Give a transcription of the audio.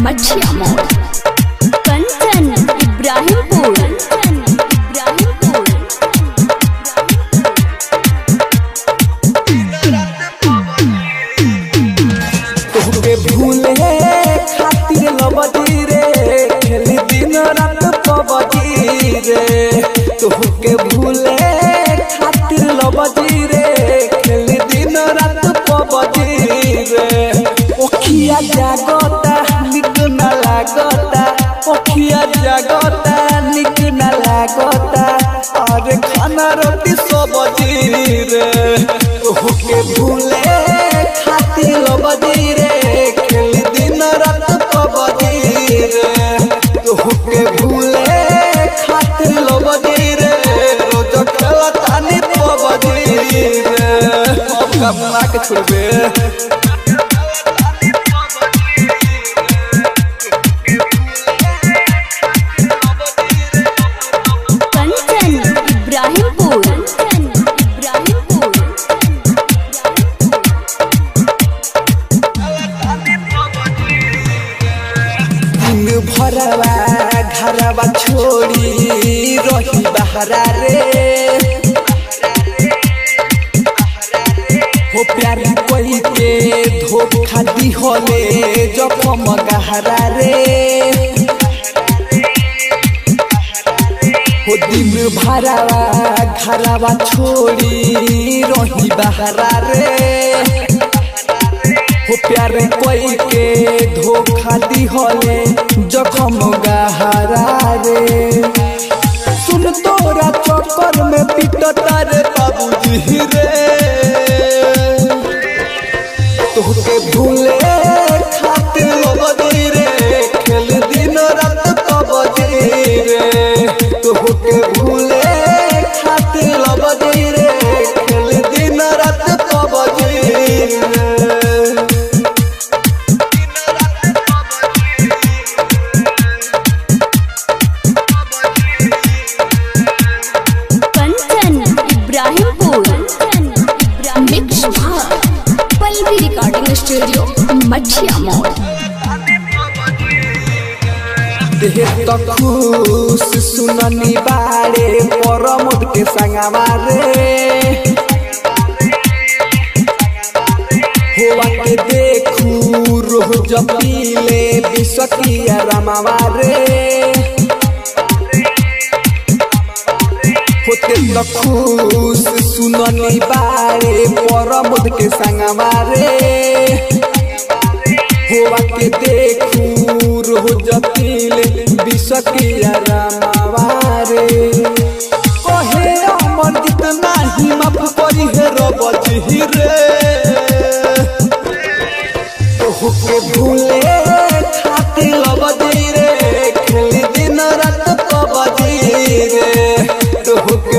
मछिया मोड़ कंचन इब्राहिमपुर तोहके भूले खातिर लबजी रे खेली दिन रात पबजी रे। तोहके भूले खातिर लबजी रे खेली दिन रात पबजी रे। ओखिया जागता निक न लागता, ओखिया जागता निक न लागता, अरे खाना रोटी सब्जी रे। तोहके भूले खातिर लबजी रे खेली दिन रात पबजी रे। तोहके भूले खातिर लबजी रे रोज खेलता नी पबजी रे। अब कब के छोड़बे भरवा घरवा छोड़ी रही बहरा रे। हो प्यार कोई के धोखा दी होले जखम गहरा रे। हो दिन भरवा घरवा छोड़ी रही बहरा रे। हो प्यार कोई के धोखा दी होले जखम गहरा रे। सुन तोरा चक्कर में पिटता रे बाबूजी रे। तोहके भूले खातिर लबजी रे खेल दिन रात पबजी रे। तोहके भूले खातिर लबजी रे खेल दिन रात पबजी रे। स्टूडियो मछिया मोड़ देह तो खुश सुननी बाड़े परमोद के संगवा रे। होवा के देखू रोज पीले बिसकिया रमावा रे। होते तो खुश सुननी बाड़े परमोद के संगवा रे। होवा के देखू रोज पीले बिसकिया रमावा रे। कहे अमर जितना ही माफ करी है रबजी रे। तोहके भूले खातिर लबजी रे खेली दिन रात पबजी रे। तोहके